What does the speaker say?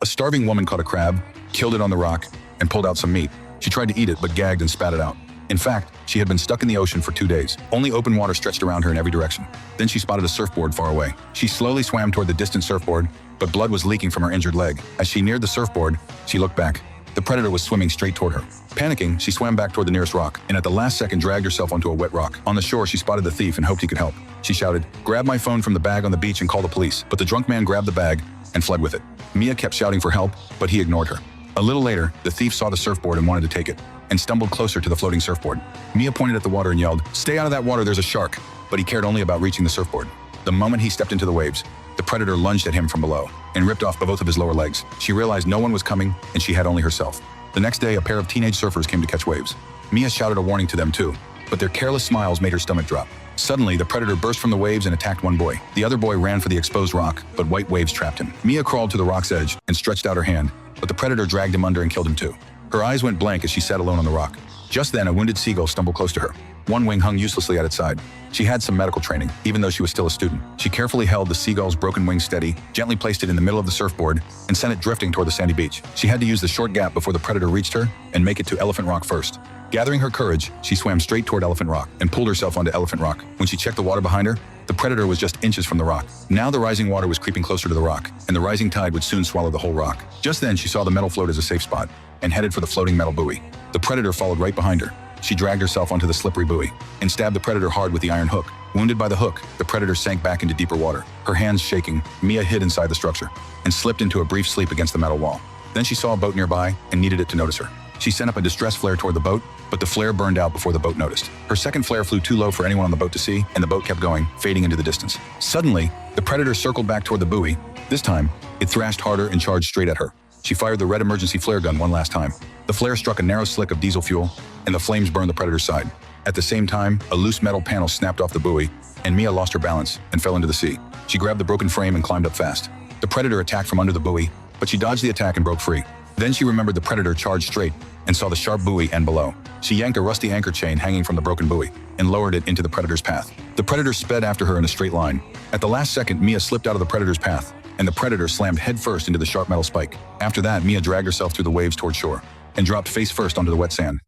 A starving woman caught a crab, killed it on the rock, and pulled out some meat. She tried to eat it, but gagged and spat it out. In fact, she had been stuck in the ocean for 2 days. Only open water stretched around her in every direction. Then she spotted a surfboard far away. She slowly swam toward the distant surfboard, but blood was leaking from her injured leg. As she neared the surfboard, she looked back. The predator was swimming straight toward her. Panicking, she swam back toward the nearest rock, and at the last second dragged herself onto a wet rock. On the shore, she spotted the thief and hoped he could help. She shouted, "Grab my phone from the bag on the beach and call the police." But the drunk man grabbed the bag and fled with it. Mia kept shouting for help, but he ignored her. A little later, the thief saw the surfboard and wanted to take it, and stumbled closer to the floating surfboard. Mia pointed at the water and yelled, "Stay out of that water, there's a shark." But he cared only about reaching the surfboard. The moment he stepped into the waves, the predator lunged at him from below and ripped off both of his lower legs. She realized no one was coming, and she had only herself. The next day, a pair of teenage surfers came to catch waves. Mia shouted a warning to them too, but their careless smiles made her stomach drop. Suddenly, the predator burst from the waves and attacked one boy. The other boy ran for the exposed rock, but white waves trapped him. Mia crawled to the rock's edge and stretched out her hand, but the predator dragged him under and killed him too. Her eyes went blank as she sat alone on the rock. Just then, a wounded seagull stumbled close to her. One wing hung uselessly at its side. She had some medical training, even though she was still a student. She carefully held the seagull's broken wing steady, gently placed it in the middle of the surfboard, and sent it drifting toward the sandy beach. She had to use the short gap before the predator reached her and make it to Elephant Rock first. Gathering her courage, she swam straight toward Elephant Rock and pulled herself onto Elephant Rock. When she checked the water behind her, the predator was just inches from the rock. Now the rising water was creeping closer to the rock, and the rising tide would soon swallow the whole rock. Just then, she saw the metal float as a safe spot and headed for the floating metal buoy. The predator followed right behind her. She dragged herself onto the slippery buoy and stabbed the predator hard with the iron hook. Wounded by the hook, the predator sank back into deeper water. Her hands shaking, Mia hid inside the structure and slipped into a brief sleep against the metal wall. Then she saw a boat nearby and needed it to notice her. She sent up a distress flare toward the boat, but the flare burned out before the boat noticed. Her second flare flew too low for anyone on the boat to see, and the boat kept going, fading into the distance. Suddenly, the predator circled back toward the buoy. This time, it thrashed harder and charged straight at her. She fired the red emergency flare gun one last time. The flare struck a narrow slick of diesel fuel, and the flames burned the predator's side. At the same time, a loose metal panel snapped off the buoy, and Mia lost her balance and fell into the sea. She grabbed the broken frame and climbed up fast. The predator attacked from under the buoy, but she dodged the attack and broke free. Then she remembered the predator charged straight and saw the sharp buoy end below. She yanked a rusty anchor chain hanging from the broken buoy and lowered it into the predator's path. The predator sped after her in a straight line. At the last second, Mia slipped out of the predator's path, and the predator slammed headfirst into the sharp metal spike. After that, Mia dragged herself through the waves toward shore and dropped face first onto the wet sand.